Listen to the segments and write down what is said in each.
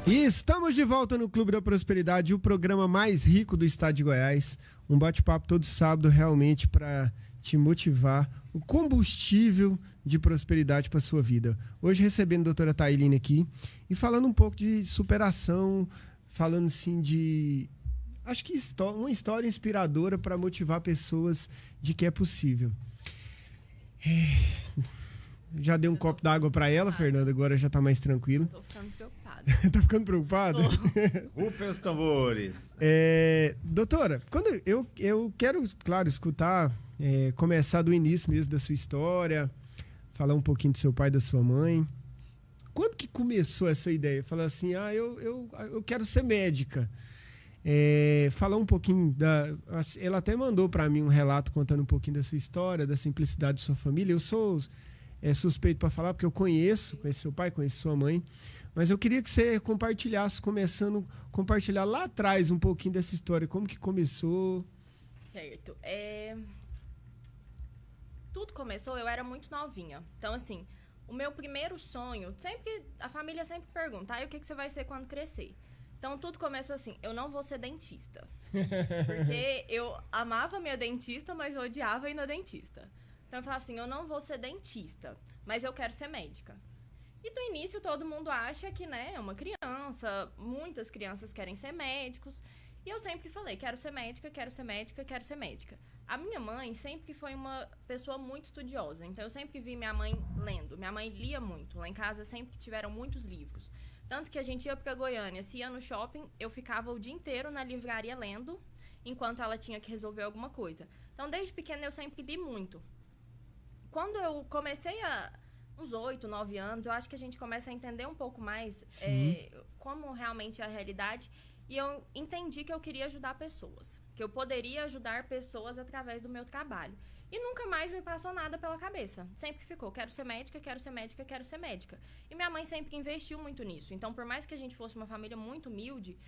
E estamos de volta no Clube da Prosperidade, o programa mais rico do estado de Goiás. Um bate-papo todo sábado realmente para te motivar, o combustível de prosperidade para sua vida. Hoje recebendo a doutora Tailine aqui e falando um pouco de superação, falando assim de... acho que uma história inspiradora para motivar pessoas de que é possível. Já dei um copo d'água para ela, Fernanda, agora já está mais tranquilo. Tô ficando preocupada. Tá ficando preocupada? Rufem os tambores. Doutora, quando eu quero, claro, escutar, começar do início mesmo da sua história, falar um pouquinho do seu pai e da sua mãe. Quando que começou essa ideia? Falar assim, eu quero ser médica. Falar um pouquinho ela até mandou para mim um relato contando um pouquinho da sua história, da simplicidade de sua família. Eu sou suspeito para falar porque eu conheço seu pai, conheço sua mãe. Mas eu queria que você compartilhasse, começando a compartilhar lá atrás um pouquinho dessa história. Como que começou? Certo. Tudo começou, eu era muito novinha. Então, assim, o meu primeiro sonho, a família sempre pergunta, o que você vai ser quando crescer? Então, tudo começou assim, eu não vou ser dentista. Porque eu amava minha dentista, mas eu odiava ir na dentista. Então, eu falava assim, eu não vou ser dentista, mas eu quero ser médica. E do início todo mundo acha que, né, é uma criança, muitas crianças querem ser médicos. E eu sempre falei, quero ser médica, quero ser médica, quero ser médica. A minha mãe sempre foi uma pessoa muito estudiosa, então eu sempre vi minha mãe lendo. Minha mãe lia muito, lá em casa sempre tiveram muitos livros. Tanto que a gente ia pra Goiânia, se ia no shopping, eu ficava o dia inteiro na livraria lendo, enquanto ela tinha que resolver alguma coisa. Então desde pequena eu sempre li muito. Quando eu comecei uns 8, 9 anos, eu acho que a gente começa a entender um pouco mais como realmente é a realidade. E eu entendi que eu queria ajudar pessoas. Que eu poderia ajudar pessoas através do meu trabalho. E nunca mais me passou nada pela cabeça. Sempre ficou, quero ser médica, quero ser médica, quero ser médica. E minha mãe sempre investiu muito nisso. Então, por mais que a gente fosse uma família muito humilde,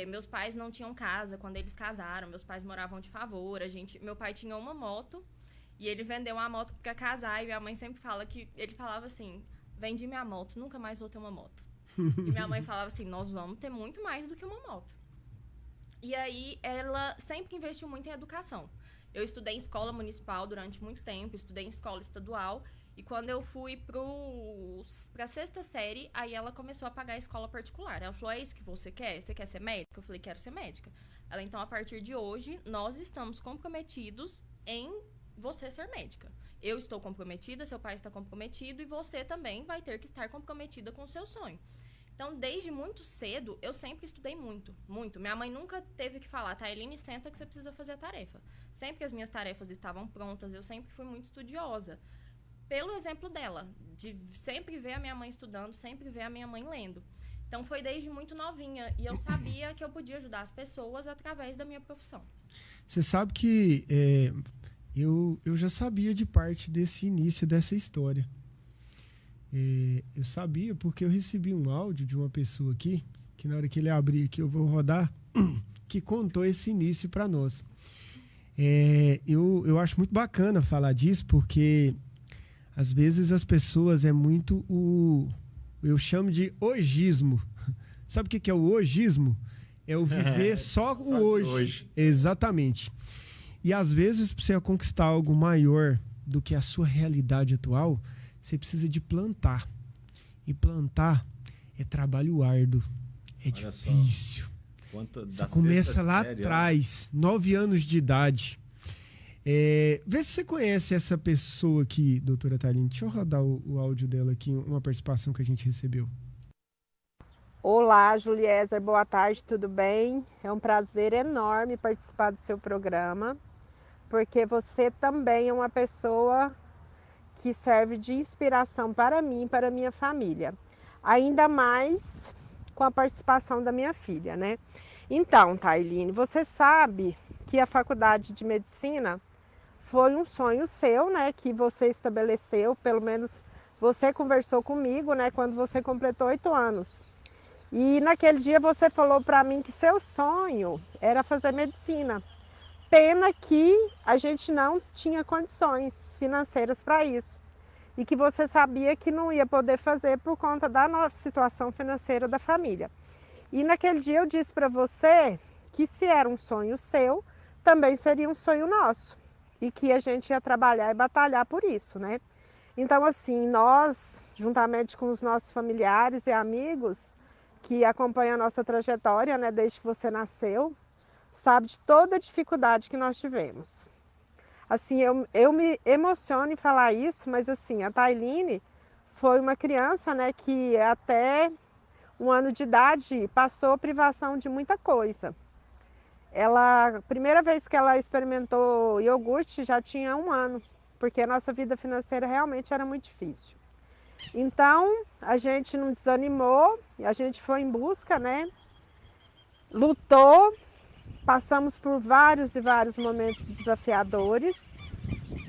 meus pais não tinham casa quando eles casaram. Meus pais moravam de favor. Meu pai tinha uma moto. E ele vendeu uma moto para casar, e minha mãe sempre fala que... Ele falava assim, vendi minha moto, nunca mais vou ter uma moto. E minha mãe falava assim, nós vamos ter muito mais do que uma moto. E aí, ela sempre investiu muito em educação. Eu estudei em escola municipal durante muito tempo, estudei em escola estadual, e quando eu fui para a 6ª série, aí ela começou a pagar a escola particular. Ela falou, é isso que você quer? Você quer ser médica? Eu falei, quero ser médica. Ela, então, a partir de hoje, nós estamos comprometidos em... você ser médica. Eu estou comprometida, seu pai está comprometido e você também vai ter que estar comprometida com o seu sonho. Então, desde muito cedo, eu sempre estudei muito, muito. Minha mãe nunca teve que falar, Tailine, senta que você precisa fazer a tarefa. Sempre que as minhas tarefas estavam prontas, eu sempre fui muito estudiosa. Pelo exemplo dela, de sempre ver a minha mãe estudando, sempre ver a minha mãe lendo. Então, foi desde muito novinha e eu sabia que eu podia ajudar as pessoas através da minha profissão. Você sabe que... Eu já sabia de parte desse início dessa história. Eu sabia porque eu recebi um áudio de uma pessoa aqui, que na hora que ele abrir aqui eu vou rodar, que contou esse início para nós. Eu acho muito bacana falar disso, porque às vezes as pessoas muito eu chamo de hojísmo. Sabe o que é o hojísmo? É o viver só o hoje. Exatamente. E às vezes, para você conquistar algo maior do que a sua realidade atual, você precisa de plantar. E plantar é trabalho árduo, é difícil. Você começa lá atrás, 9 anos de idade. Vê se você conhece essa pessoa aqui, doutora Tailine. Deixa eu rodar o áudio dela aqui, uma participação que a gente recebeu. Olá, Juliezer, boa tarde, tudo bem? É um prazer enorme participar do seu programa, porque você também é uma pessoa que serve de inspiração para mim e para a minha família. Ainda mais com a participação da minha filha, né? Então, Tailine, você sabe que a faculdade de medicina foi um sonho seu, né? Que você estabeleceu, pelo menos você conversou comigo, né? Quando você completou 8 anos. E naquele dia você falou para mim que seu sonho era fazer medicina. Pena que a gente não tinha condições financeiras para isso. e que você sabia que não ia poder fazer por conta da nossa situação financeira da família. E naquele dia eu disse para você que se era um sonho seu, também seria um sonho nosso e que a gente ia trabalhar e batalhar por isso, né? Então, assim, nós, juntamente com os nossos familiares e amigos que acompanham a nossa trajetória, né, desde que você nasceu, sabe de toda a dificuldade que nós tivemos. Assim, eu me emociono em falar isso, mas assim, a Tailine foi uma criança, né, que até 1 ano de idade passou privação de muita coisa. A primeira vez que ela experimentou iogurte já tinha 1 ano, porque a nossa vida financeira realmente era muito difícil. Então, a gente não desanimou, a gente foi em busca, né? Lutou, passamos por vários e vários momentos desafiadores,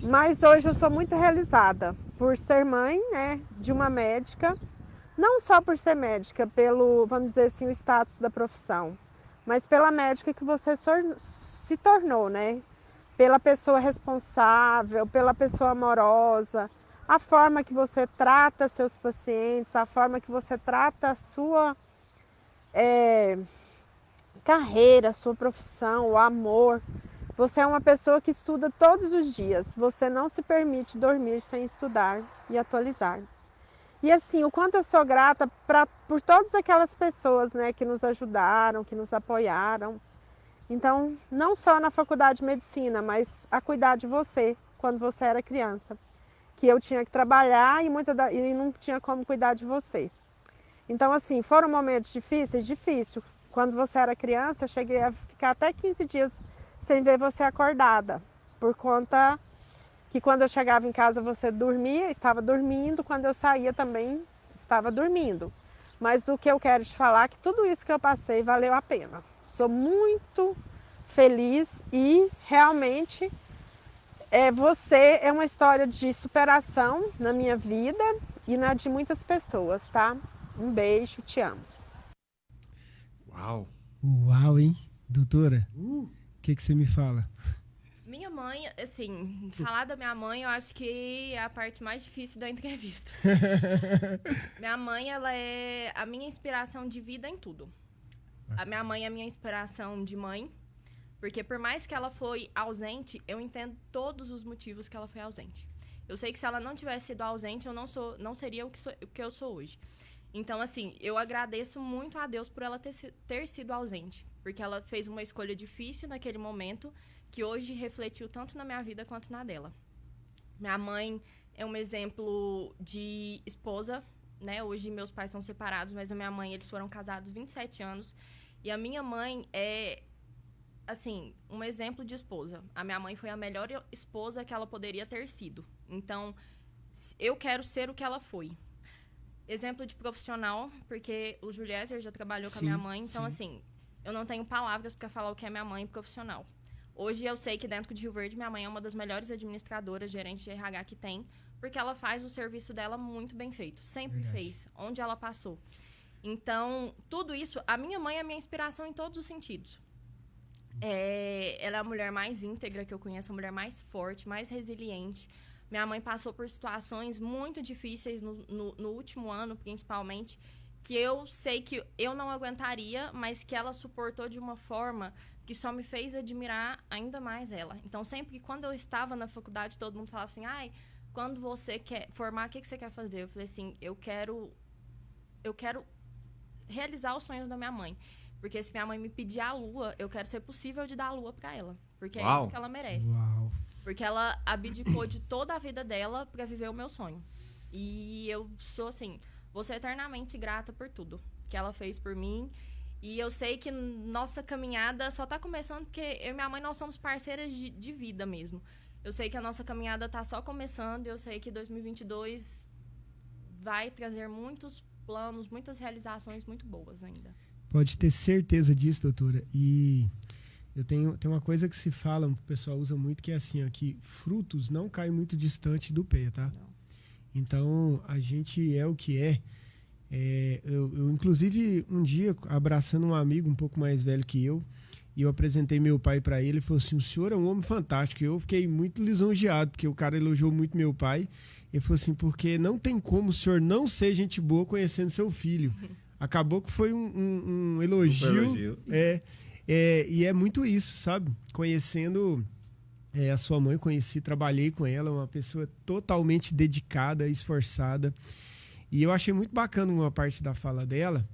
mas hoje eu sou muito realizada por ser mãe, né, de uma médica, não só por ser médica, pelo, vamos dizer assim, o status da profissão, mas pela médica que você se tornou, né? Pela pessoa responsável, pela pessoa amorosa, a forma que você trata seus pacientes, a forma que você trata a sua carreira, a sua profissão, o amor. Você é uma pessoa que estuda todos os dias. Você não se permite dormir sem estudar e atualizar. E assim, o quanto eu sou grata por todas aquelas pessoas, né, que nos ajudaram, que nos apoiaram. Então, não só na faculdade de medicina, mas a cuidar de você quando você era criança. Que eu tinha que trabalhar e não tinha como cuidar de você. Então, assim, foram momentos difíceis? Difícil. Quando você era criança, eu cheguei a ficar até 15 dias sem ver você acordada. Por conta que quando eu chegava em casa você dormia, estava dormindo, quando eu saía também estava dormindo. Mas o que eu quero te falar é que tudo isso que eu passei valeu a pena. Sou muito feliz e realmente você é uma história de superação na minha vida e na de muitas pessoas, tá? Um beijo, te amo. Uau! Uau, hein? Doutora, o que você me fala? Minha mãe, assim, falar da minha mãe eu acho que é a parte mais difícil da entrevista. Minha mãe, ela é a minha inspiração de vida em tudo. A minha mãe é a minha inspiração de mãe, porque por mais que ela foi ausente, eu entendo todos os motivos que ela foi ausente. Eu sei que se ela não tivesse sido ausente, eu não seria o que eu sou hoje. Então, assim, eu agradeço muito a Deus por ela ter sido ausente, porque ela fez uma escolha difícil naquele momento, que hoje refletiu tanto na minha vida quanto na dela. Minha mãe é um exemplo de esposa, né? Hoje meus pais são separados, mas a minha mãe, eles foram casados 27 anos. E a minha mãe é, assim, um exemplo de esposa. A minha mãe foi a melhor esposa que ela poderia ter sido. Então, eu quero ser o que ela foi. Exemplo de profissional, porque o Juliezer já trabalhou com a minha mãe. Então, assim, eu não tenho palavras para falar o que é minha mãe profissional. Hoje eu sei que dentro de Rio Verde, minha mãe é uma das melhores administradoras, gerentes de RH que tem, porque ela faz o serviço dela muito bem feito. Sempre fez, onde ela passou. Então, tudo isso, a minha mãe é a minha inspiração em todos os sentidos. Ela é a mulher mais íntegra que eu conheço, a mulher mais forte, mais resiliente. Minha mãe passou por situações muito difíceis no último ano, principalmente, que eu sei que eu não aguentaria, mas que ela suportou de uma forma que só me fez admirar ainda mais ela. Então, sempre que quando eu estava na faculdade, todo mundo falava assim, quando você quer formar, o que você quer fazer? Eu falei assim, eu quero realizar os sonhos da minha mãe. Porque se minha mãe me pedir a lua, eu quero ser possível de dar a lua pra ela. Porque é isso que ela merece. Uau. Porque ela abdicou de toda a vida dela pra viver o meu sonho. E eu sou assim, vou ser eternamente grata por tudo que ela fez por mim. E eu sei que nossa caminhada só tá começando porque eu e minha mãe, nós somos parceiras de vida mesmo. Eu sei que a nossa caminhada tá só começando e eu sei que 2022 vai trazer muitos planos, muitas realizações muito boas ainda. Pode ter certeza disso, doutora. E eu tem uma coisa que se fala, o pessoal usa muito, que é assim, ó, que frutos não caem muito distante do pé, tá? Não. Então, a gente é o que é. Eu, inclusive, um dia, abraçando um amigo um pouco mais velho que eu E eu apresentei meu pai para ele e falou assim, o senhor é um homem fantástico. E eu fiquei muito lisonjeado, porque o cara elogiou muito meu pai. Ele falou assim, porque não tem como o senhor não ser gente boa conhecendo seu filho. Acabou que foi um elogio. E é muito isso, sabe? Conhecendo a sua mãe, trabalhei com ela, uma pessoa totalmente dedicada, esforçada. E eu achei muito bacana uma parte da fala dela.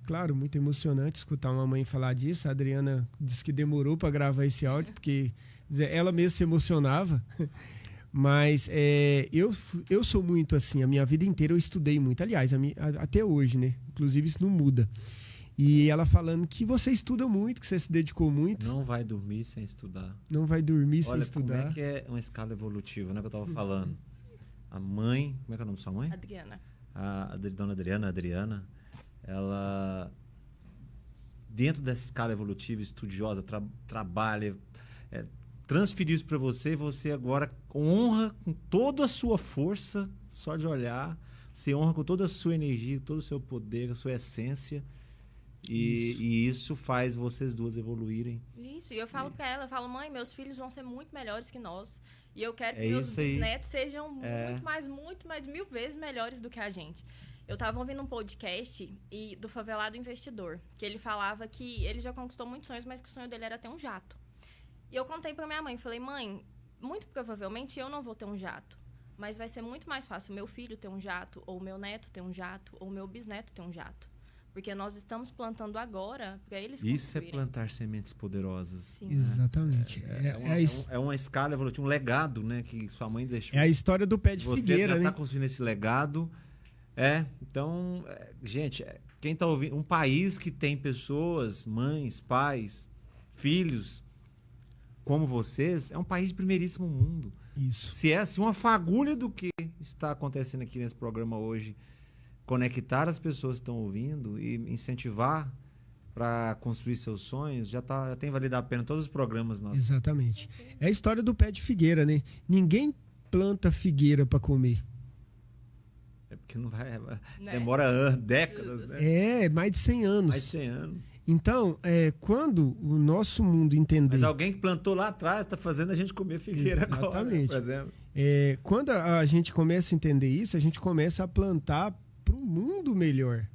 Claro, muito emocionante escutar uma mãe falar disso. A Adriana disse que demorou para gravar esse áudio, porque ela mesma se emocionava. Mas eu sou muito assim, a minha vida inteira eu estudei muito. Aliás, até hoje, né? Inclusive isso não muda. E ela falando que você estuda muito, que você se dedicou muito. Não vai dormir sem estudar. Não vai dormir sem estudar. Como é que é uma escala evolutiva, né? Que eu tava falando. A mãe, como é que é o nome da sua mãe? Adriana. A dona Adriana, ela, dentro dessa escala evolutiva, estudiosa, trabalha, transferir isso para você, e você agora honra com toda a sua força, só de olhar, você honra com toda a sua energia, todo o seu poder, a sua essência, e isso faz vocês duas evoluírem. Isso, e eu falo pra ela, eu falo, mãe, meus filhos vão ser muito melhores que nós, e eu quero que meus bisnetos sejam muito mais 1000 vezes melhores do que a gente. Eu tava ouvindo um podcast do Favelado Investidor, que ele falava que ele já conquistou muitos sonhos, mas que o sonho dele era ter um jato. E eu contei pra minha mãe, falei, mãe, muito provavelmente eu não vou ter um jato, mas vai ser muito mais fácil o meu filho ter um jato, ou o meu neto ter um jato, ou o meu bisneto ter um jato. Porque nós estamos plantando agora para eles construírem. Isso é plantar sementes poderosas. Sim. Né? Exatamente. É uma escala evolutiva, um legado, né, que sua mãe deixou. É a história do pé de figueira, né? Você já está construindo esse legado. Então, gente, quem está ouvindo, um país que tem pessoas, mães, pais, filhos como vocês, é um país de primeiríssimo mundo. Isso. Se uma fagulha do que está acontecendo aqui nesse programa hoje, conectar as pessoas que estão ouvindo e incentivar para construir seus sonhos, já tem valido a pena todos os programas nossos. Exatamente. É a história do pé de figueira, né? Ninguém planta figueira para comer. É porque não vai... Demora décadas, né? Mais de 100 anos. Mais de 100 anos. Então, quando o nosso mundo entender... Mas alguém que plantou lá atrás está fazendo a gente comer figueira agora, por exemplo. Quando a gente começa a entender isso, a gente começa a plantar para um mundo melhor.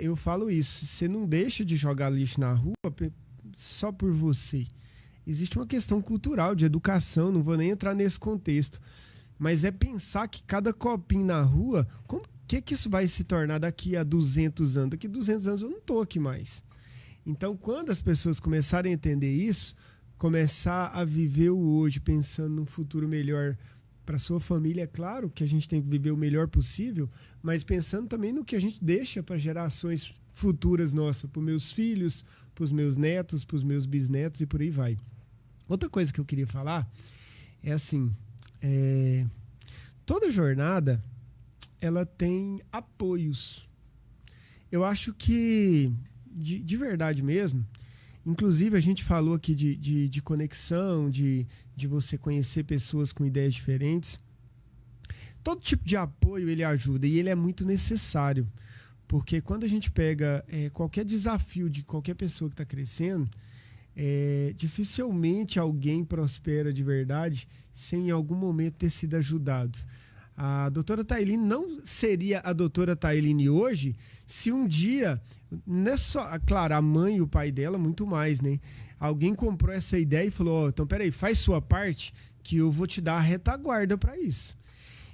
Eu falo isso, você não deixa de jogar lixo na rua só por você. Existe uma questão cultural, de educação, não vou nem entrar nesse contexto. Mas é pensar que cada copinho na rua, que isso vai se tornar daqui a 200 anos? Daqui a 200 anos eu não estou aqui mais. Então, quando as pessoas começarem a entender isso, começar a viver o hoje, pensando num futuro melhor para sua família, é claro que a gente tem que viver o melhor possível, mas pensando também no que a gente deixa para gerações futuras nossas, para os meus filhos, para os meus netos, para os meus bisnetos e por aí vai. Outra coisa que eu queria falar é assim, toda jornada ela tem apoios. Eu acho que, de verdade mesmo, inclusive a gente falou aqui de conexão, de você conhecer pessoas com ideias diferentes. Todo tipo de apoio ele ajuda e ele é muito necessário. Porque quando a gente pega qualquer desafio de qualquer pessoa que está crescendo, dificilmente alguém prospera de verdade sem em algum momento ter sido ajudado. A doutora Tailine não seria a doutora Tailine hoje se um dia, não é só, claro, a mãe e o pai dela, muito mais, né? Alguém comprou essa ideia e falou, então peraí, faz sua parte que eu vou te dar a retaguarda para isso.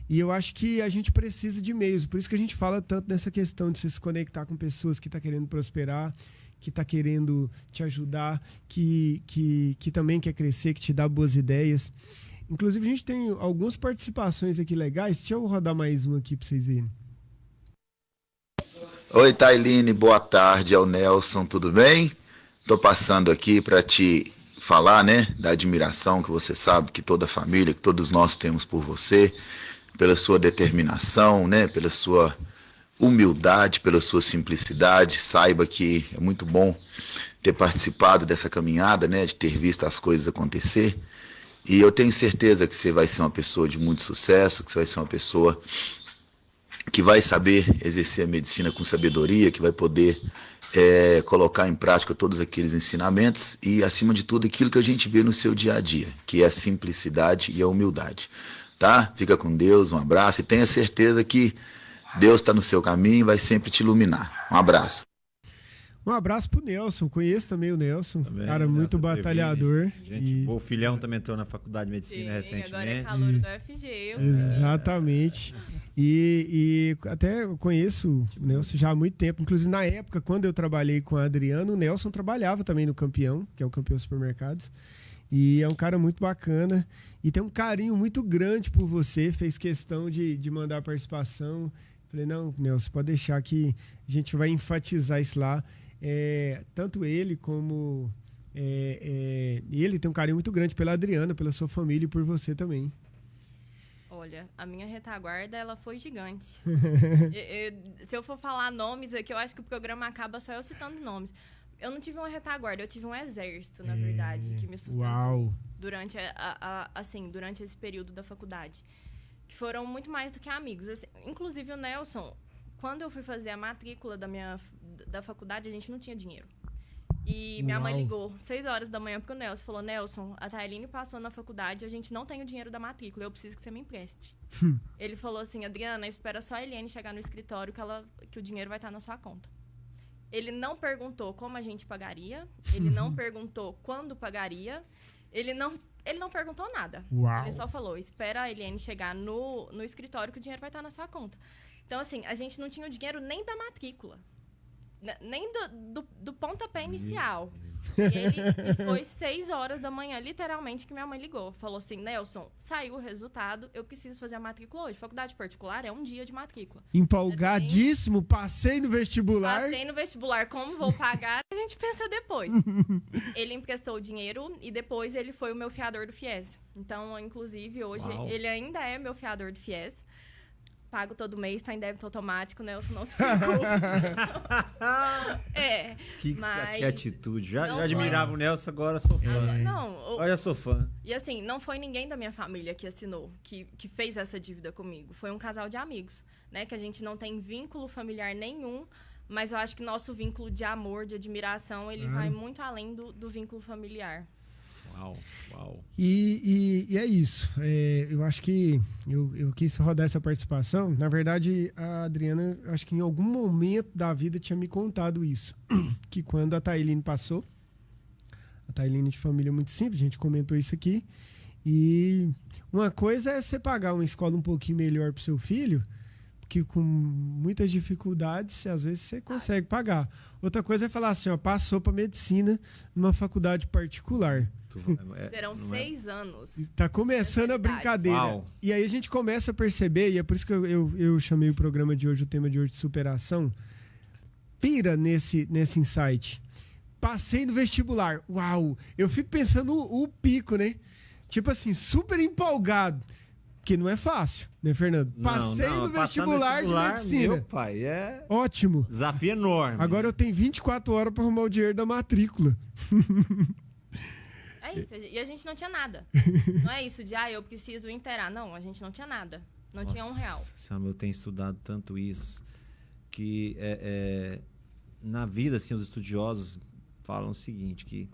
E eu acho que a gente precisa de meios, por isso que a gente fala tanto nessa questão de você se conectar com pessoas que estão querendo prosperar, que está querendo te ajudar, que também quer crescer, que te dá boas ideias. Inclusive, a gente tem algumas participações aqui legais. Deixa eu rodar mais uma aqui para vocês verem. Oi, Tailine, boa tarde, é o Nelson, tudo bem? Estou passando aqui para te falar, né, da admiração que você sabe que toda a família, que todos nós temos por você, pela sua determinação, né, pela sua humildade, pela sua simplicidade. Saiba que é muito bom ter participado dessa caminhada, né, de ter visto as coisas acontecer. E eu tenho certeza que você vai ser uma pessoa de muito sucesso, que você vai ser uma pessoa que vai saber exercer a medicina com sabedoria, que vai poder colocar em prática todos aqueles ensinamentos e, acima de tudo, aquilo que a gente vê no seu dia a dia, que é a simplicidade e a humildade. Tá? Fica com Deus, um abraço e tenha certeza que Deus está no seu caminho e vai sempre te iluminar. Um abraço. Um abraço pro Nelson, conheço também o Nelson, Também, cara muito Nelson batalhador. Gente, o filhão também entrou na faculdade de medicina recentemente. Agora é calor do UFG. Exatamente. E até eu conheço o Nelson já há muito tempo. Inclusive, na época, quando eu trabalhei com a Adriana, o Nelson trabalhava também no Campeão, que é o Campeão Supermercados. E é um cara muito bacana. E tem um carinho muito grande por você. Fez questão de mandar a participação. Falei, não, Nelson, pode deixar que a gente vai enfatizar isso lá. Tanto ele como... ele tem um carinho muito grande pela Adriana, pela sua família e por você também. Olha, a minha retaguarda, ela foi gigante. Se eu for falar nomes aqui, eu acho que o programa acaba só eu citando nomes. Eu não tive uma retaguarda, eu tive um exército, na verdade, que me sustentou. Uau. Durante, durante esse período da faculdade. Que foram muito mais do que amigos. Assim, inclusive o Nelson, quando eu fui fazer a matrícula da faculdade, a gente não tinha dinheiro. E minha mãe ligou 6 horas da manhã pro Nelson, falou, Nelson, a Tailine passou na faculdade, a gente não tem o dinheiro da matrícula, eu preciso que você me empreste. Ele falou assim, Adriana, espera só a Eliane chegar no escritório que o dinheiro vai estar na sua conta. Ele não perguntou como a gente pagaria, ele não perguntou quando pagaria, ele não perguntou nada. Uau. Ele só falou, espera a Eliane chegar no escritório que o dinheiro vai estar na sua conta. Então, assim, a gente não tinha o dinheiro nem da matrícula. Nem do pontapé inicial. E foi 6 horas da manhã, literalmente, que minha mãe ligou. Falou assim, Nelson, saiu o resultado, eu preciso fazer a matrícula hoje. Faculdade particular é um dia de matrícula. Empolgadíssimo, passei no vestibular. Passei no vestibular, como vou pagar, a gente pensa depois. Ele emprestou o dinheiro e depois ele foi o meu fiador do FIES. Então, inclusive, hoje ele ainda é meu fiador do FIES. Pago todo mês, tá em débito automático, Nelson, não se preocupe. Que atitude. Já admirava o Nelson, agora sou fã. Olha, sou fã. E assim, não foi ninguém da minha família que assinou, que fez essa dívida comigo. Foi um casal de amigos, né? Que a gente não tem vínculo familiar nenhum, mas eu acho que nosso vínculo de amor, de admiração, ele vai muito além do vínculo familiar. Uau. E é isso. Eu acho que eu quis rodar essa participação. Na verdade, a Adriana, acho que em algum momento da vida tinha me contado isso. Que quando a Tailine passou, a Tailine de família muito simples, a gente comentou isso aqui. E uma coisa é você pagar uma escola um pouquinho melhor para o seu filho, que com muitas dificuldades, às vezes você consegue pagar. Outra coisa é falar assim, ó, passou para medicina numa faculdade particular. Serão 6 anos. Está começando a brincadeira. Uau. E aí a gente começa a perceber, e é por isso que eu chamei o programa de hoje, o tema de hoje de superação. Pira nesse insight. Passei no vestibular. Uau! Eu fico pensando o pico, né? Tipo assim, super empolgado. Que não é fácil, né, Fernando? Passei no vestibular de medicina. Meu pai, ótimo. Desafio enorme. Agora eu tenho 24 horas para arrumar o dinheiro da matrícula. É isso, e a gente não tinha nada. Não é isso de, eu preciso inteirar. Não, a gente não tinha nada. Não tinha R$1. Samuel, eu tenho estudado tanto isso, que na vida, assim, os estudiosos falam o seguinte, que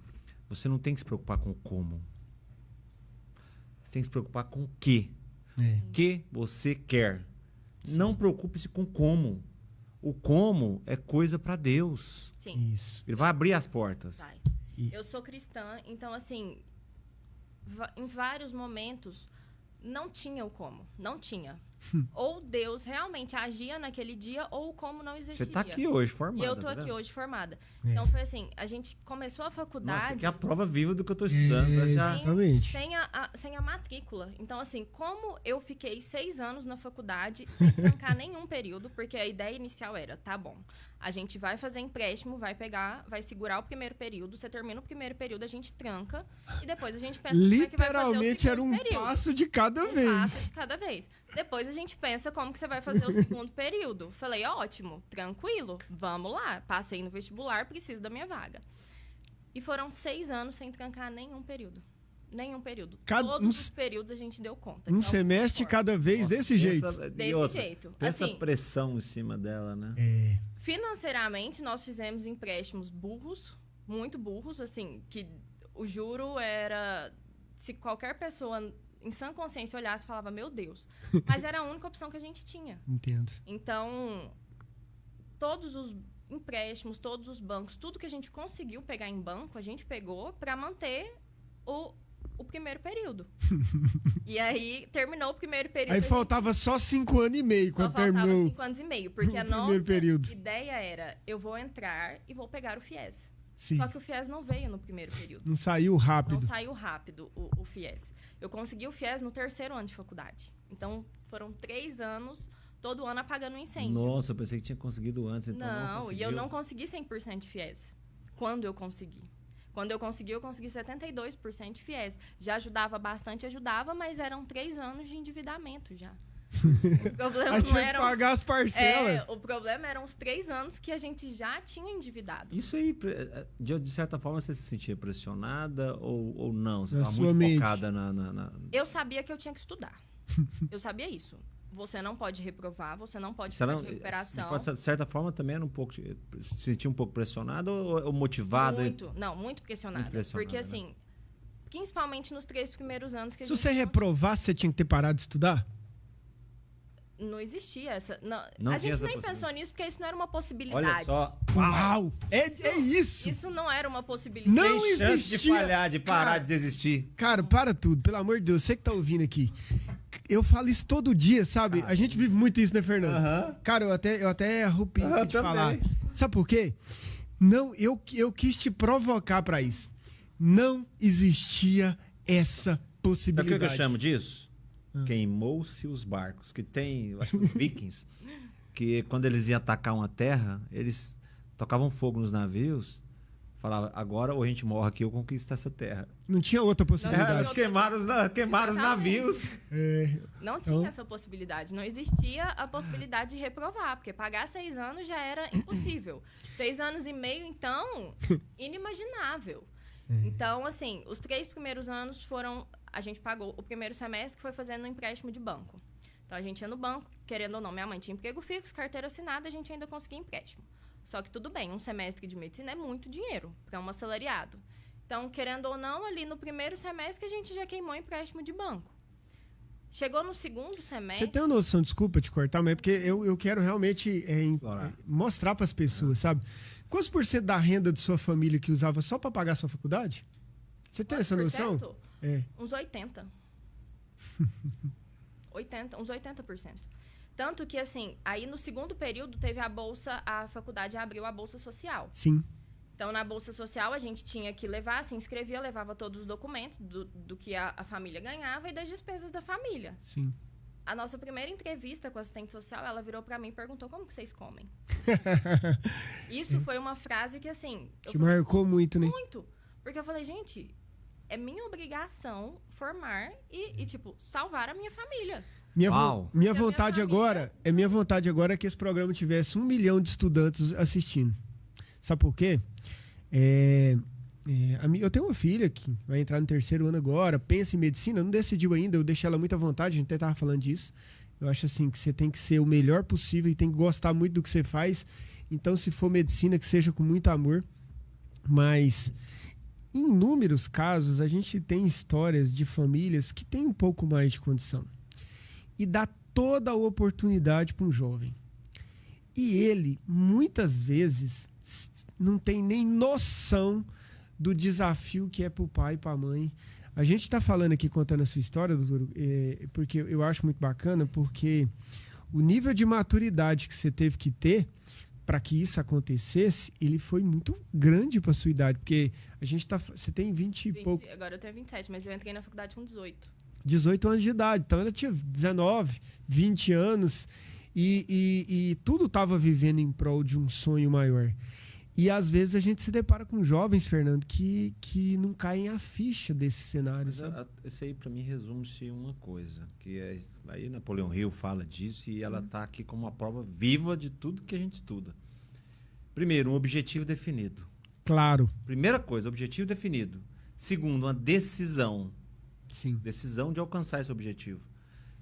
você não tem que se preocupar com o como. Você tem que se preocupar com o que. O que você quer. Sim. Não preocupe-se com como. O como é coisa para Deus. Sim. Isso. Ele vai abrir as portas. Vai. Eu sou cristã, então, assim, em vários momentos, não tinha o como. Não tinha. Ou Deus realmente agia naquele dia, ou o como não existia. Você está aqui hoje formada. E eu tô aqui hoje formada. Então, foi assim, a gente começou a faculdade... Nossa, que é a prova viva do que eu tô estudando. Exatamente. Sem a matrícula. Então, assim, como eu fiquei 6 anos na faculdade, sem trancar nenhum período, porque a ideia inicial era, tá bom, a gente vai fazer empréstimo, vai segurar o primeiro período, você termina o primeiro período, a gente tranca, e depois a gente pensa como é que vai fazer o literalmente era um período. passo de cada vez. Passo de cada vez. Depois a gente pensa como que você vai fazer o segundo período. Falei, ótimo, tranquilo, vamos lá. Passei no vestibular, preciso da minha vaga. E foram 6 anos sem trancar nenhum período. Nenhum período. Cada- Todos os períodos a gente deu conta. Um de alguma semestre forma. cada vez, desse jeito. Desse jeito. Pensa Assim, a pressão em cima dela, né? financeiramente, nós fizemos empréstimos burros, muito burros, assim, que o juro era... Se qualquer pessoa em sã consciência olhasse, falava, meu Deus. Mas era a única opção que a gente tinha. Entendo. Então, todos os empréstimos, todos os bancos, tudo que a gente conseguiu pegar em banco, a gente pegou para manter o primeiro período. E aí, terminou o primeiro período. Aí faltava só 5 anos e meio Só quando faltava terminou. 5 anos e meio, porque a o primeiro nossa período. ideia era, eu vou entrar e vou pegar o FIES. Sim. Só que o FIES não veio no primeiro período. Não saiu rápido. Não saiu rápido o FIES. Eu consegui o FIES no 3º ano de faculdade. Então, foram 3 anos, todo ano apagando um incêndio. Nossa, eu pensei que tinha conseguido antes, então não Não, e conseguiu. eu não consegui 100% de FIES. Quando eu consegui. Quando eu consegui 72% de FIES. Já ajudava bastante, ajudava, mas eram 3 anos de endividamento já. O problema Aí não tinha que era... pagar as parcelas. o problema eram os 3 anos que a gente já tinha endividado. Isso aí, de certa forma, você se sentia pressionada ou não? Você Na estava sua muito mente. focada na... Eu sabia que eu tinha que estudar. Eu sabia isso. Você não pode reprovar, você não pode Será, fazer recuperação. de certa forma, também era um pouco... Se sentia um pouco pressionada ou motivada? Muito pressionada. Muito pressionada, Porque, né? assim, principalmente nos 3 primeiros anos que a Se gente... você reprovasse, você tinha que ter parado de estudar? Não existia essa... Não a tinha gente essa nem possibilidade. pensou nisso porque isso não era uma possibilidade. Olha só, Uau! É isso! Isso não era uma possibilidade. Não tem chance de existia. falhar, de parar, Cara, de desistir. Cara, para tudo, pelo amor de Deus. Você que tá ouvindo aqui. Eu falo isso todo dia, sabe? A gente vive muito isso, né, Fernando? Aham. Cara, eu até arrupio Eu de também. falar. Sabe por quê? Não, eu quis te provocar pra isso. Não existia essa Sabe o possibilidade. que eu chamo disso? Queimou-se os barcos. Que tem, eu acho que os vikings, que quando eles iam atacar uma terra, eles tocavam fogo nos navios, falavam, agora ou a gente morre aqui ou conquista essa terra. Não tinha outra possibilidade. Eles queimaram os Exatamente. navios. Não tinha essa possibilidade. Não existia a possibilidade de reprovar, porque pagar 6 anos já era impossível. 6 anos e meio, então, inimaginável. Então, assim, os 3 primeiros anos foram... A gente pagou o primeiro semestre, que foi fazendo um empréstimo de banco. Então, a gente ia no banco, querendo ou não, minha mãe tinha emprego fixo, carteira assinada, a gente ainda conseguia empréstimo. Só que tudo bem, um semestre de medicina é muito dinheiro para um assalariado. Então, querendo ou não, ali no primeiro semestre, a gente já queimou empréstimo de banco. Chegou no segundo semestre... Você tem uma noção, desculpa te cortar, mas é porque eu quero realmente Explorar. mostrar para as pessoas, sabe? Quantos por cento da renda de sua família que usava só para pagar a sua faculdade? Você tem essa noção? 4%? É. Uns 80%. Uns 80%. Tanto que, assim, aí no segundo período teve a faculdade abriu a Bolsa Social. Sim. Então, na Bolsa Social, a gente tinha que levar, se inscrevia, levava todos os documentos do que a família ganhava e das despesas da família. Sim. A nossa primeira entrevista com a assistente social, ela virou pra mim e perguntou como que vocês comem. Isso foi uma frase que, assim... Te marcou muito, né? Muito. Porque eu falei, gente, é minha obrigação formar e tipo, salvar a minha família. Uau. Minha Porque a vontade minha agora, minha vontade agora é que esse programa tivesse 1 milhão de estudantes assistindo. Sabe por quê? Eu tenho uma filha que vai entrar no 3º ano agora, pensa em medicina, não decidiu ainda, eu deixei ela muito à vontade, a gente até estava falando disso. Eu acho assim que você tem que ser o melhor possível e tem que gostar muito do que você faz. Então, se for medicina, que seja com muito amor. Mas, em inúmeros casos, a gente tem histórias de famílias que têm um pouco mais de condição. E dá toda a oportunidade para um jovem. E ele, muitas vezes, não tem nem noção do desafio que é para o pai e para a mãe. A gente está falando aqui, contando a sua história, doutor, porque eu acho muito bacana, porque o nível de maturidade que você teve que ter para que isso acontecesse, ele foi muito grande para sua idade, porque a gente você tem 20 e pouco, Agora eu tenho 27, mas eu entrei na faculdade com 18. 18 anos de idade, então ela tinha 19, 20 anos e tudo estava vivendo em prol de um sonho maior. E às vezes a gente se depara com jovens, Fernando, que não caem a ficha desse cenário. Mas Sabe? esse aí, para mim, resume-se uma coisa. Que aí Napoleão Hill fala disso e ela está aqui como uma prova viva de tudo que a gente estuda. Primeiro, um objetivo definido. Claro. Primeira coisa, objetivo definido. Segundo, uma decisão. Sim. Decisão de alcançar esse objetivo.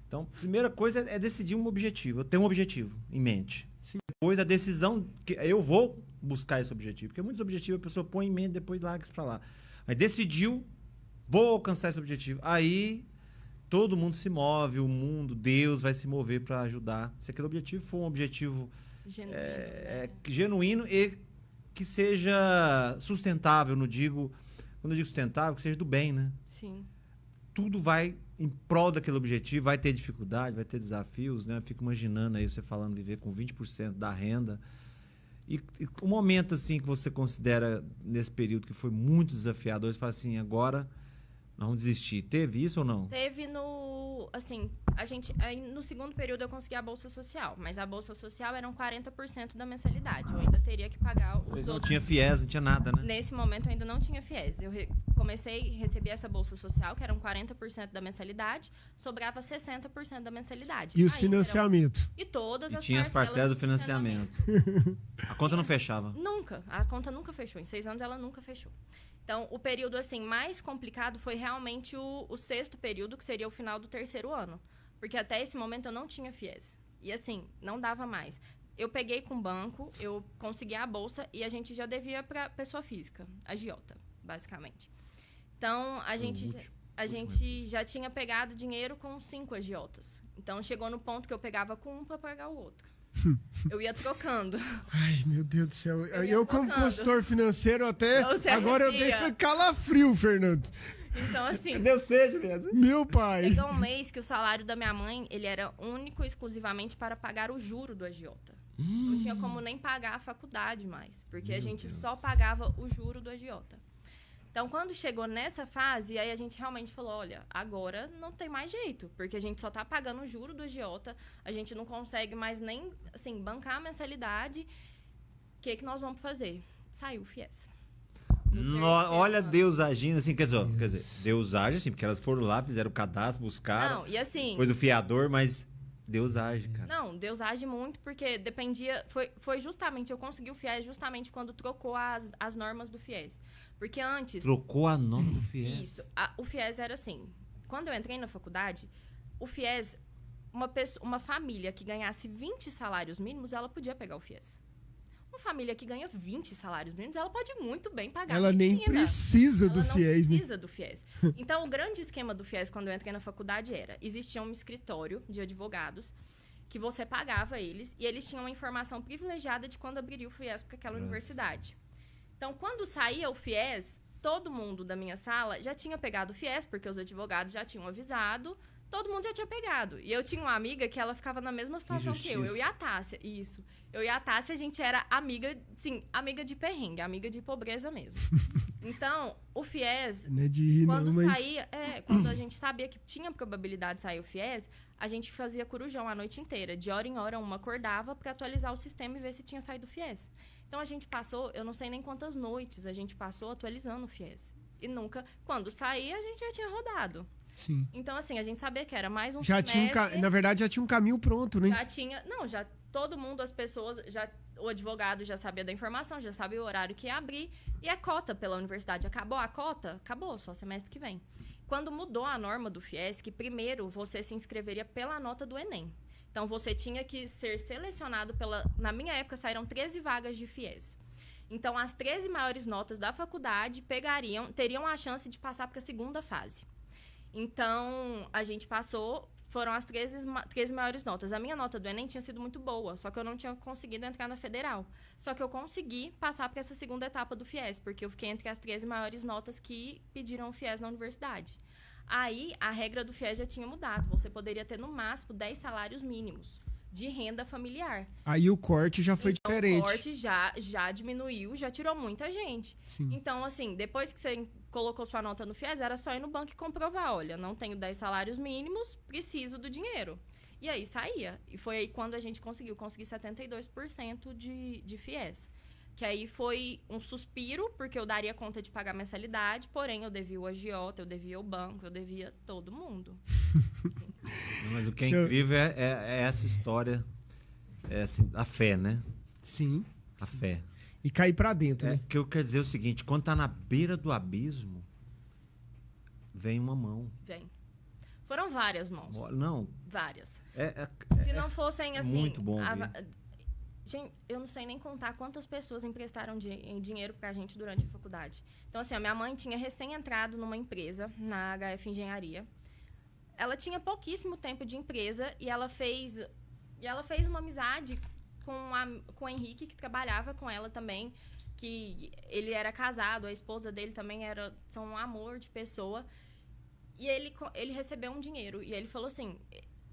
Então, primeira coisa é decidir um objetivo. Eu tenho um objetivo em mente. Sim. Depois a decisão que eu vou buscar esse objetivo. Porque muitos objetivos a pessoa põe em mente, depois larga isso pra lá. Aí decidiu, vou alcançar esse objetivo. Aí todo mundo se move, o mundo, Deus vai se mover para ajudar. Se aquele objetivo for um objetivo genuíno e que seja sustentável, quando eu digo sustentável, que seja do bem, né? Sim. Tudo vai em prol daquele objetivo, vai ter dificuldade, vai ter desafios, né? Eu fico imaginando aí você falando viver com 20% da renda. E um momento assim que você considera nesse período que foi muito desafiador, você fala assim, agora nós vamos desistir. Teve isso ou não? Teve no segundo período eu consegui a Bolsa Social, mas a Bolsa Social eram 40% da mensalidade. Eu ainda teria que pagar os outros. Não tinha FIES, não tinha nada, né? Nesse momento eu ainda não tinha FIES. Eu comecei a receber essa Bolsa Social, que eram 40% da mensalidade, sobrava 60% da mensalidade. E os financiamentos? E todas as tinha as parcelas do financiamento. A conta não fechava? Nunca. A conta nunca fechou. Em 6 anos ela nunca fechou. Então, o período assim mais complicado foi realmente o sexto período, que seria o final do terceiro ano. Porque até esse momento eu não tinha FIES. E assim, não dava mais. Eu peguei com o banco, eu consegui a bolsa e a gente já devia para pessoa física, agiota, basicamente. Então, a gente já tinha pegado dinheiro com 5 agiotas. Então, chegou no ponto que eu pegava com um para pagar o outro. Eu ia trocando. Ai, meu Deus do céu. Eu como consultor financeiro, até agora eu dei calafrio, Fernando. Então, assim... Deu seja mesmo. Meu pai. Chegou um mês que o salário da minha mãe, ele era único e exclusivamente para pagar o juro do agiota. Não tinha como nem pagar a faculdade mais, porque a gente só pagava o juro do agiota. Então, quando chegou nessa fase, aí a gente realmente falou, olha, agora não tem mais jeito, porque a gente só tá pagando o juro do agiota, a gente não consegue mais nem, assim, bancar a mensalidade. O que nós vamos fazer? Saiu o FIES. Olha Deus agindo, assim, quer dizer, Deus age, assim, porque elas foram lá, fizeram o cadastro, buscaram. Não, e assim... Depois o fiador, mas Deus age, cara. Não, Deus age muito, porque dependia... Foi justamente, eu consegui o FIES justamente quando trocou as normas do FIES. Porque antes... Trocou a norma do FIES? Isso. O FIES era assim, quando eu entrei na faculdade, o FIES, uma família que ganhasse 20 salários mínimos, ela podia pegar o FIES. Uma família que ganha 20 salários mínimos, ela pode muito bem pagar ela a nem precisa do FIES, né? Precisa do FIES. Então, o grande esquema do FIES, quando eu entrei na faculdade, existia um escritório de advogados que você pagava eles e eles tinham uma informação privilegiada de quando abriria o FIES para aquela universidade. Então, quando saía o FIES, todo mundo da minha sala já tinha pegado o FIES, porque os advogados já tinham avisado, todo mundo já tinha pegado. E eu tinha uma amiga que ela ficava na mesma situação que eu e a Tássia. Isso. Eu e a Tássia, a gente era amiga, sim, amiga de perrengue, amiga de pobreza mesmo. Então, o FIES, não é de rir, quando não, mas... saía, quando a gente sabia que tinha probabilidade de sair o FIES, a gente fazia corujão a noite inteira. De hora em hora, uma acordava para atualizar o sistema e ver se tinha saído o FIES. Então, a gente passou, eu não sei nem quantas noites a gente passou atualizando o FIES. E nunca, quando saía, a gente já tinha rodado. Sim. Então, assim, a gente sabia que era mais um semestre. Na verdade, já tinha um caminho pronto, né? Já tinha... Não, já todo mundo, as pessoas... O advogado já sabia da informação, já sabia o horário que ia abrir. E a cota pela universidade. Acabou a cota? Acabou, só semestre que vem. Quando mudou a norma do FIES, que primeiro você se inscreveria pela nota do Enem. Então, você tinha que ser selecionado pela... Na minha época, saíram 13 vagas de FIES. Então, as 13 maiores notas da faculdade teriam a chance de passar para a segunda fase. Então, a gente passou, foram as 13 maiores notas. A minha nota do Enem tinha sido muito boa, só que eu não tinha conseguido entrar na federal. Só que eu consegui passar para essa segunda etapa do FIES, porque eu fiquei entre as 13 maiores notas que pediram o FIES na universidade. Aí, a regra do FIES já tinha mudado. Você poderia ter, no máximo, 10 salários mínimos de renda familiar. Aí o corte já foi diferente. O corte já diminuiu, já tirou muita gente. Sim. Então, assim, depois que você colocou sua nota no FIES, era só ir no banco e comprovar. Olha, não tenho 10 salários mínimos, preciso do dinheiro. E aí saía. E foi aí quando a gente consegui 72% de FIES. Que aí foi um suspiro, porque eu daria conta de pagar mensalidade, porém eu devia o agiota, eu devia o banco, eu devia todo mundo. Não, mas o que é incrível é essa história, assim, a fé, né? Sim. A fé. E cair pra dentro, né? O que eu quero dizer é o seguinte, quando tá na beira do abismo, vem uma mão. Vem. Foram várias mãos. Não. Várias. É Se não fossem assim... muito bom. Gente, eu não sei nem contar quantas pessoas emprestaram dinheiro pra gente durante a faculdade. Então, assim, a minha mãe tinha recém entrado numa empresa, na HF Engenharia. Ela tinha pouquíssimo tempo de empresa e ela fez uma amizade com o Henrique, que trabalhava com ela também, que ele era casado, a esposa dele também são um amor de pessoa. E ele recebeu um dinheiro. E ele falou assim...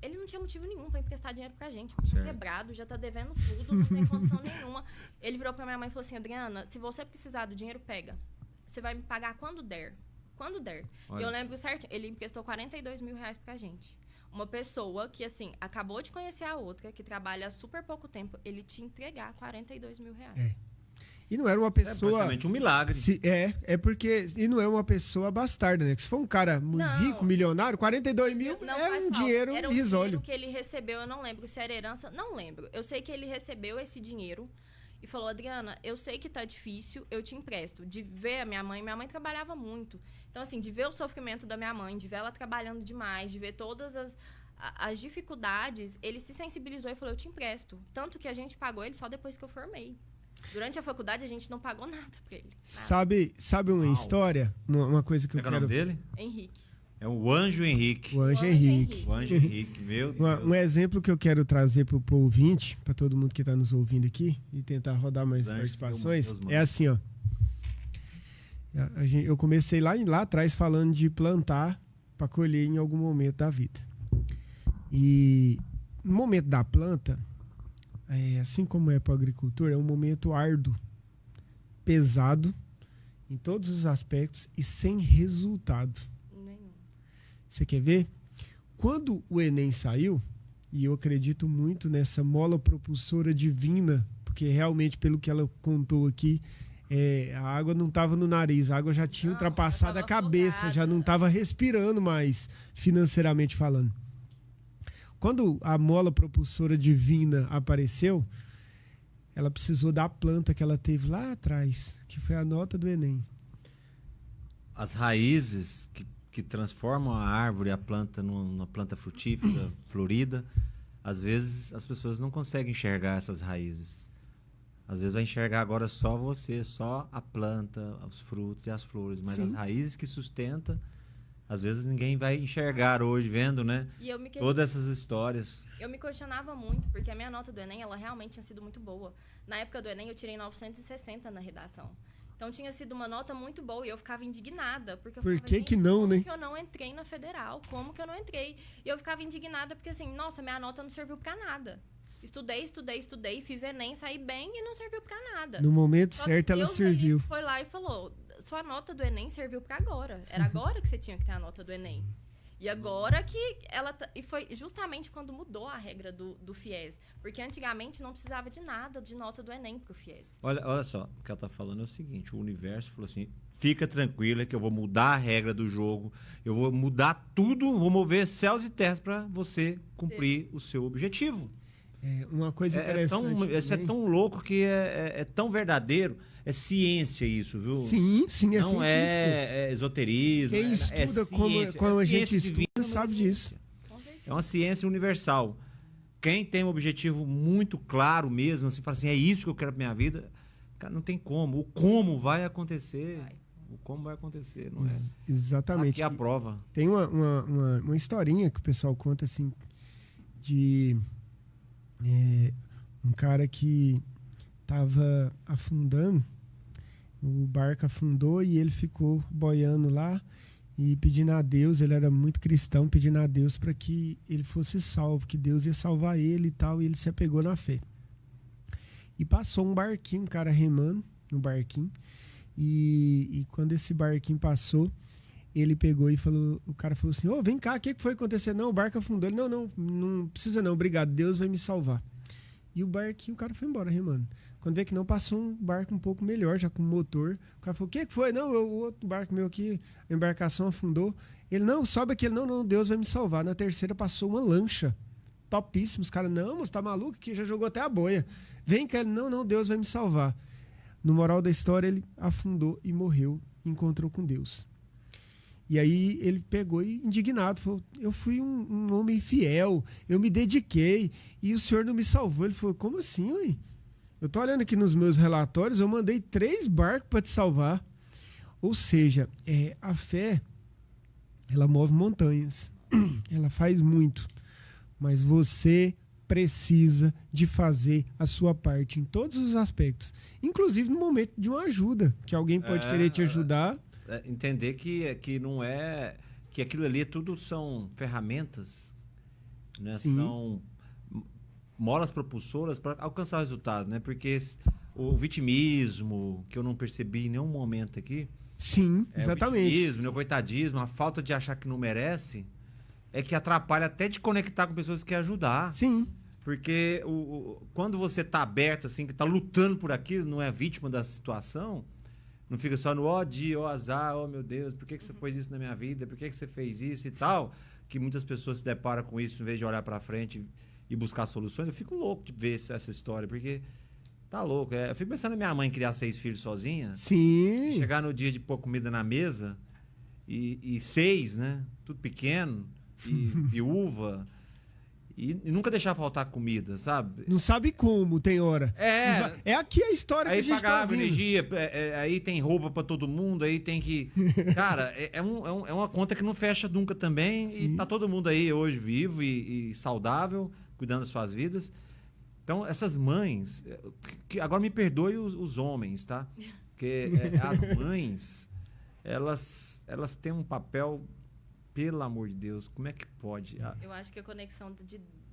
Ele não tinha motivo nenhum para emprestar dinheiro pra gente. Tá quebrado, já tá devendo tudo, não tem condição nenhuma. Ele virou pra minha mãe e falou assim, Adriana, se você precisar do dinheiro, pega. Você vai me pagar quando der. Quando der. E eu lembro certinho, ele emprestou R$42 mil pra gente. Uma pessoa que, assim, acabou de conhecer a outra, que trabalha há super pouco tempo, ele te entregar R$42 mil. E não era uma pessoa... É praticamente um milagre. Porque... E não é uma pessoa bastarda, né? Que se for um cara muito rico, milionário, 42 mil é um dinheiro era um irrisório. dinheiro que ele recebeu, eu não lembro se era herança, não lembro. Eu sei que ele recebeu esse dinheiro e falou, Adriana, eu sei que tá difícil, eu te empresto. De ver a minha mãe trabalhava muito. Então, assim, de ver o sofrimento da minha mãe, de ver ela trabalhando demais, de ver todas as dificuldades, ele se sensibilizou e falou, eu te empresto. Tanto que a gente pagou ele só depois que eu formei. Durante a faculdade, a gente não pagou nada pra ele. Sabe uma história? Uma coisa que eu quero... Qual é o nome dele? Henrique. É o Anjo Henrique. O Anjo Henrique. O Anjo Henrique, meu Deus. Um exemplo que eu quero trazer pro ouvinte, para todo mundo que está nos ouvindo aqui, e tentar rodar mais participações, é assim, ó. Eu comecei lá atrás falando de plantar para colher em algum momento da vida. E no momento da planta... assim como é para o agricultor, é um momento árduo, pesado, em todos os aspectos e sem resultado. Nenhum. Você quer ver? Quando o Enem saiu, e eu acredito muito nessa mola propulsora divina, porque realmente, pelo que ela contou aqui, a água não estava no nariz, a água já tinha ultrapassado a cabeça, afogada. já não estava respirando mais, financeiramente falando. Quando a mola propulsora divina apareceu, ela precisou da planta que ela teve lá atrás, que foi a nota do Enem. As raízes que transformam a árvore, a planta, numa planta frutífera, florida, às vezes as pessoas não conseguem enxergar essas raízes. Às vezes vai enxergar agora só você, só a planta, os frutos e as flores, mas as raízes que sustentam, às vezes ninguém vai enxergar hoje, vendo, né? Todas essas histórias. Eu me questionava muito, porque a minha nota do Enem, ela realmente tinha sido muito boa. Na época do Enem, eu tirei 960 na redação. Então, tinha sido uma nota muito boa e eu ficava indignada. Porque eu Por falava, que não, né? Como que eu não entrei na Federal? Como que eu não entrei? E eu ficava indignada porque, assim, nossa, minha nota não serviu pra nada. Estudei, fiz Enem, saí bem e não serviu pra nada. No momento Só certo, ela serviu. Foi lá e falou... Sua nota do Enem serviu para agora. Era agora que você tinha que ter a nota do Enem. E agora que ela... E foi justamente quando mudou a regra do FIES. Porque antigamente não precisava de nada de nota do Enem pro FIES. Olha só, o que ela tá falando é o seguinte, o universo falou assim, fica tranquila que eu vou mudar a regra do jogo, eu vou mudar tudo, vou mover céus e terras para você cumprir o seu objetivo. Uma coisa interessante. Isso é tão louco que é tão verdadeiro. É ciência isso, viu? Sim, é científico. Não é esoterismo. Quem estuda como a gente estuda sabe disso. É uma ciência universal. Quem tem um objetivo muito claro mesmo, assim, fala assim, é isso que eu quero pra minha vida, cara, não tem como. O como vai acontecer. O como vai acontecer, não é? Exatamente. Aqui é a prova. Tem uma historinha que o pessoal conta, assim, de um cara que estava afundando, o barco afundou e ele ficou boiando lá e pedindo a Deus, ele era muito cristão, pedindo a Deus para que ele fosse salvo, que Deus ia salvar ele e tal, e ele se apegou na fé. E passou um barquinho, um cara remando no barquinho, e quando esse barquinho passou, ele pegou e falou, o cara falou assim, vem cá, o que foi acontecer? Não, o barco afundou. Ele, não precisa não, obrigado, Deus vai me salvar. E o cara foi embora remando. Quando vê que não, passou um barco um pouco melhor, já com motor. O cara falou, o que foi? Não, o outro barco meu aqui, a embarcação afundou. Ele, não, sobe aqui. Ele, não, Deus vai me salvar. Na terceira passou uma lancha. Topíssimo. Os caras, não, mas tá maluco que já jogou até a boia. Vem cá, ele, não, Deus vai me salvar. No moral da história, ele afundou e morreu, encontrou com Deus. E aí ele pegou e indignado, falou, eu fui um homem fiel, eu me dediquei e o senhor não me salvou. Ele falou, como assim, ué? Eu tô olhando aqui nos meus relatórios, eu mandei 3 barcos para te salvar. Ou seja, a fé, ela move montanhas, ela faz muito, mas você precisa de fazer a sua parte em todos os aspectos, inclusive no momento de uma ajuda, que alguém pode querer te ajudar. Entender que não é... que aquilo ali tudo são ferramentas, né? São molas propulsoras para alcançar o resultado, né? Porque o vitimismo, que eu não percebi em nenhum momento aqui... Sim, exatamente. O vitimismo, o coitadismo, a falta de achar que não merece, é que atrapalha até de conectar com pessoas que querem ajudar. Sim. Porque quando você tá aberto, assim, que tá lutando por aquilo, não é vítima da situação... Não fica só no ó dia, ó azar, ó meu Deus, por que você pôs isso na minha vida? Por que você fez isso e tal? Que muitas pessoas se deparam com isso em vez de olhar pra frente e buscar soluções. Eu fico louco de ver essa história, porque tá louco. Eu fico pensando na minha mãe criar 6 filhos sozinha. Sim. Chegar no dia de pôr comida na mesa e 6, né? Tudo pequeno, e viúva. E nunca deixar faltar comida, sabe? Não sabe como, tem hora. É aqui a história que a gente Aí pagar tá água, ouvindo. energia, aí tem roupa pra todo mundo, aí tem que... Cara, é uma conta que não fecha nunca também. Sim. E tá todo mundo aí hoje vivo e saudável, cuidando das suas vidas. Então, essas mães... que agora me perdoe os homens, tá? Porque as mães, elas têm um papel... Pelo amor de Deus, como é que pode? Eu acho que a conexão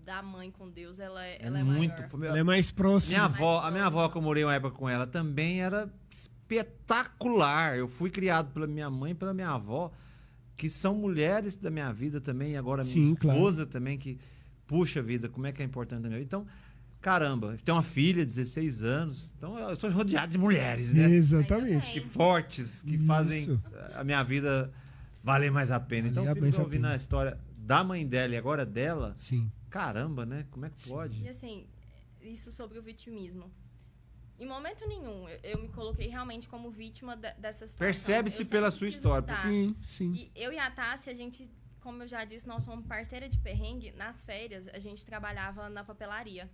da mãe com Deus, ela é muito. maior. Ela é mais próxima. A minha avó, que eu morei uma época com ela, também era espetacular. Eu fui criado pela minha mãe e pela minha avó, que são mulheres da minha vida também, e agora minha esposa também, que, puxa vida, como é que é importante na minha vida. Então, caramba, tem uma filha, 16 anos, então eu sou rodeado de mulheres, né? Exatamente. E fortes, que fazem a minha vida... Valer mais a pena. Então, eu fico ouvindo a história da mãe dela e agora dela. Sim. Caramba, né? Como é que pode? E assim, isso sobre o vitimismo. Em momento nenhum, eu me coloquei realmente como vítima dessa situação. Percebe-se pela sua história. Sim. E eu e a Tássia, a gente, como eu já disse, nós somos parceira de perrengue. Nas férias, a gente trabalhava na papelaria,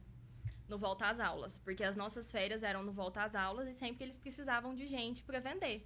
no Volta às Aulas. Porque as nossas férias eram no Volta às Aulas e sempre que eles precisavam de gente para vender.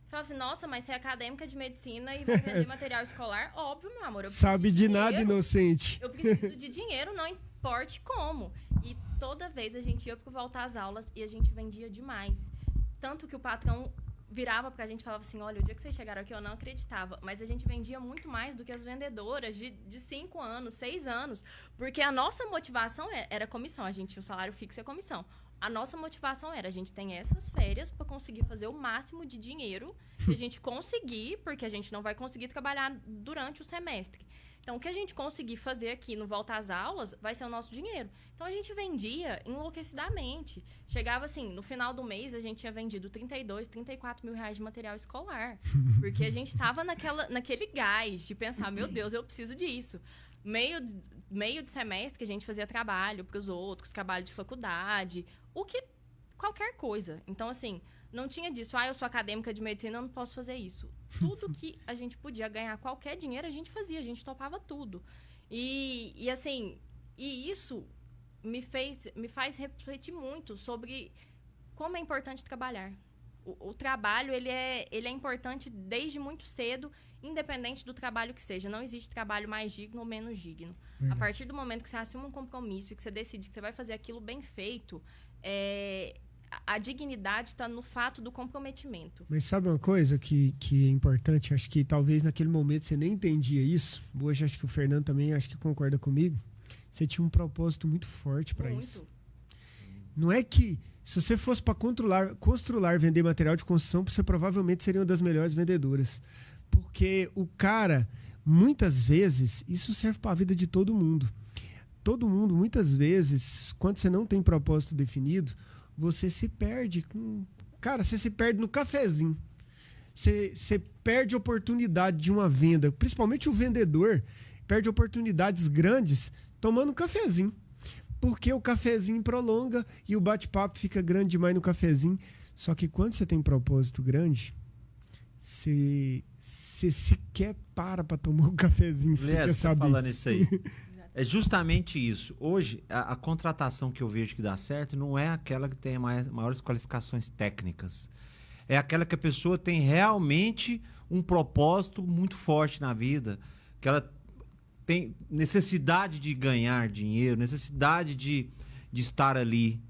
Falava assim, nossa, mas você é acadêmica de medicina e vai vender material escolar? Óbvio, meu amor. Sabe de nada, inocente. Eu preciso de dinheiro, não importe como. E toda vez a gente ia pro Volta às Aulas e a gente vendia demais. Tanto que o patrão virava pra gente e falava assim, olha, o dia que vocês chegaram aqui eu não acreditava. Mas a gente vendia muito mais do que as vendedoras de 5 anos, 6 anos. Porque a nossa motivação era comissão. A gente tinha o salário fixo e a comissão. A nossa motivação era, a gente tem essas férias para conseguir fazer o máximo de dinheiro que a gente conseguir, porque a gente não vai conseguir trabalhar durante o semestre. Então, o que a gente conseguir fazer aqui no Volta às Aulas vai ser o nosso dinheiro. Então, a gente vendia enlouquecidamente. Chegava assim, no final do mês, a gente tinha vendido 32, 34 mil reais de material escolar. Porque a gente estava naquele gás de pensar, meu Deus, eu preciso disso. Meio de semestre que a gente fazia trabalho para os outros, trabalho de faculdade, qualquer coisa. Então, assim, não tinha disso, eu sou acadêmica de medicina, eu não posso fazer isso. Tudo que a gente podia ganhar qualquer dinheiro, a gente fazia, a gente topava tudo. E assim, isso me faz refletir muito sobre como é importante trabalhar. O trabalho, ele é importante desde muito cedo, independente do trabalho que seja. Não existe trabalho mais digno ou menos digno. Verdade. A partir do momento que você assume um compromisso e que você decide que você vai fazer aquilo bem feito, a dignidade está no fato do comprometimento. Mas sabe uma coisa que é importante? Acho que talvez naquele momento você nem entendia isso. Hoje acho que o Fernando também acho que concorda comigo. Você tinha um propósito muito forte para isso. Não é que se você fosse para construir, vender material de construção, você provavelmente seria uma das melhores vendedoras. Porque o cara, muitas vezes, isso serve para a vida de todo mundo. Todo mundo, muitas vezes, quando você não tem propósito definido, você se perde. Cara, você se perde no cafezinho. Você perde oportunidade de uma venda. Principalmente o vendedor perde oportunidades grandes tomando um cafezinho. Porque o cafezinho prolonga e o bate-papo fica grande demais no cafezinho. Só que quando você tem propósito grande, você você sequer para tomar um cafezinho, você quer Tá saber. falando isso aí. É justamente isso. Hoje, a contratação que eu vejo que dá certo não é aquela que tem maiores qualificações técnicas. É aquela que a pessoa tem realmente um propósito muito forte na vida, que ela tem necessidade de ganhar dinheiro, necessidade de estar ali.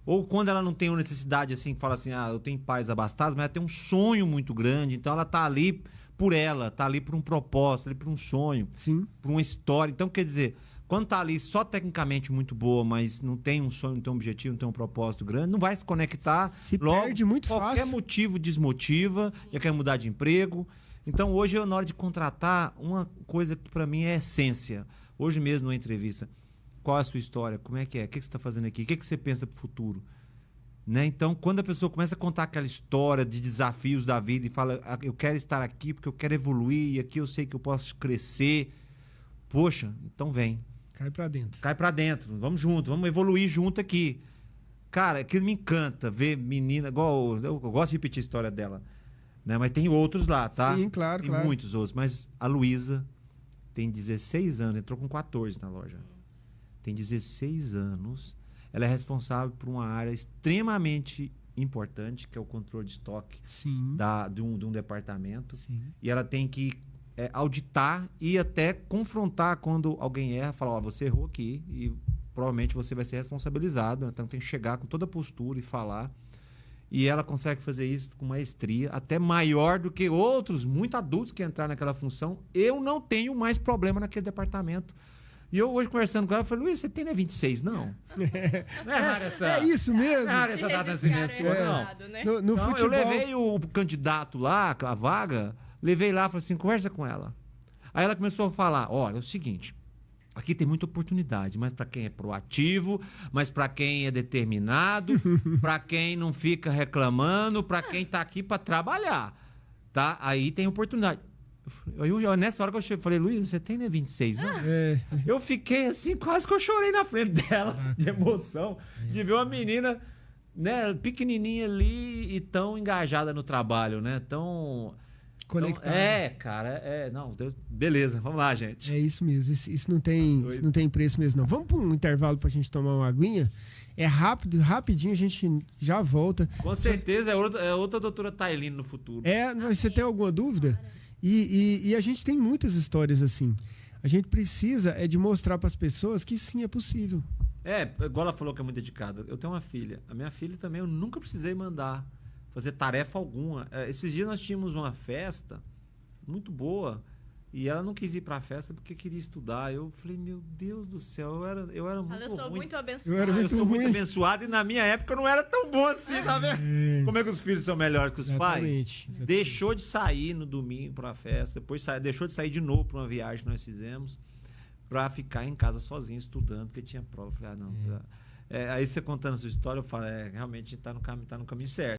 Ou quando ela não tem uma necessidade assim, que fala assim, eu tenho pais abastados, mas ela tem um sonho muito grande, então ela tá ali por ela, tá ali por um propósito, ali por um sonho, Sim. por uma história. Então, quer dizer, quando tá ali só tecnicamente muito boa, mas não tem um sonho, não tem um objetivo, não tem um propósito grande, não vai se conectar. Se logo, perde muito qualquer fácil. motivo desmotiva, já quer mudar de emprego. Então, hoje, na hora de contratar, uma coisa que para mim é essência. Hoje mesmo, numa entrevista, qual é a sua história? Como é que é? O que você está fazendo aqui? O que você pensa para o futuro? Né? Então, quando a pessoa começa a contar aquela história de desafios da vida e fala, eu quero estar aqui porque eu quero evoluir, e aqui eu sei que eu posso crescer. Poxa, então vem. Cai pra dentro. Cai pra dentro, vamos junto, vamos evoluir junto aqui. Cara, aquilo me encanta ver menina, igual eu gosto de repetir a história dela, né? Mas tem outros lá, tá? Sim, claro, tem claro. muitos outros, mas a Luísa tem 16 anos, entrou com 14 na loja. Tem 16 anos, ela é responsável por uma área extremamente importante, que é o controle de estoque Sim. de um departamento. Sim. E ela tem que auditar e até confrontar quando alguém erra, falar, você errou aqui e provavelmente você vai ser responsabilizado, então tem que chegar com toda a postura e falar. E ela consegue fazer isso com maestria, até maior do que outros, muitos adultos que entraram naquela função. Eu não tenho mais problema naquele departamento. E eu hoje conversando com ela, eu falei, Luiz, você tem 26? Não. Não é rara essa... É isso mesmo. Não é rara essa data de nascimento sua, não. errado, né? No Então, futebol. eu levei o candidato lá, a vaga, levei lá, falei assim, conversa com ela. Aí ela começou a falar, olha, é o seguinte, aqui tem muita oportunidade, mas para quem é proativo, mas para quem é determinado, para quem não fica reclamando, para quem tá aqui para trabalhar, tá? Aí tem oportunidade. Nessa hora que eu falei, Luiz, você tem 26, não? É, Eu fiquei assim, quase que eu chorei na frente dela, de emoção, de ver uma menina, né, pequenininha ali e tão engajada no trabalho, né? Tão conectado. Cara, não, beleza, vamos lá, gente. É isso mesmo. Isso não tem preço mesmo, não. Vamos para um intervalo pra gente tomar uma aguinha? É rápido, rapidinho a gente já volta. Com certeza é outra doutora Tailino no futuro. Mas você tem alguma dúvida? E a gente tem muitas histórias assim. A gente precisa de mostrar para as pessoas que sim, é possível. Igual ela falou que é muito dedicada. Eu tenho uma filha. A minha filha também eu nunca precisei mandar fazer tarefa alguma. Esses dias nós tínhamos uma festa muito boa e ela não quis ir para a festa porque queria estudar. Eu falei, meu Deus do céu, eu era muito Eu sou ruim. muito abençoada. Eu era muito Eu sou muito ruim. abençoado e na minha época eu não era tão bom assim, tá vendo? Como é que os filhos são melhores que os pais? Exatamente. Deixou de sair no domingo para a festa, depois deixou de sair de novo para uma viagem que nós fizemos, para ficar em casa sozinho estudando, porque tinha prova. Eu falei, não. Aí você contando a sua história, eu falo, realmente tá no caminho certo.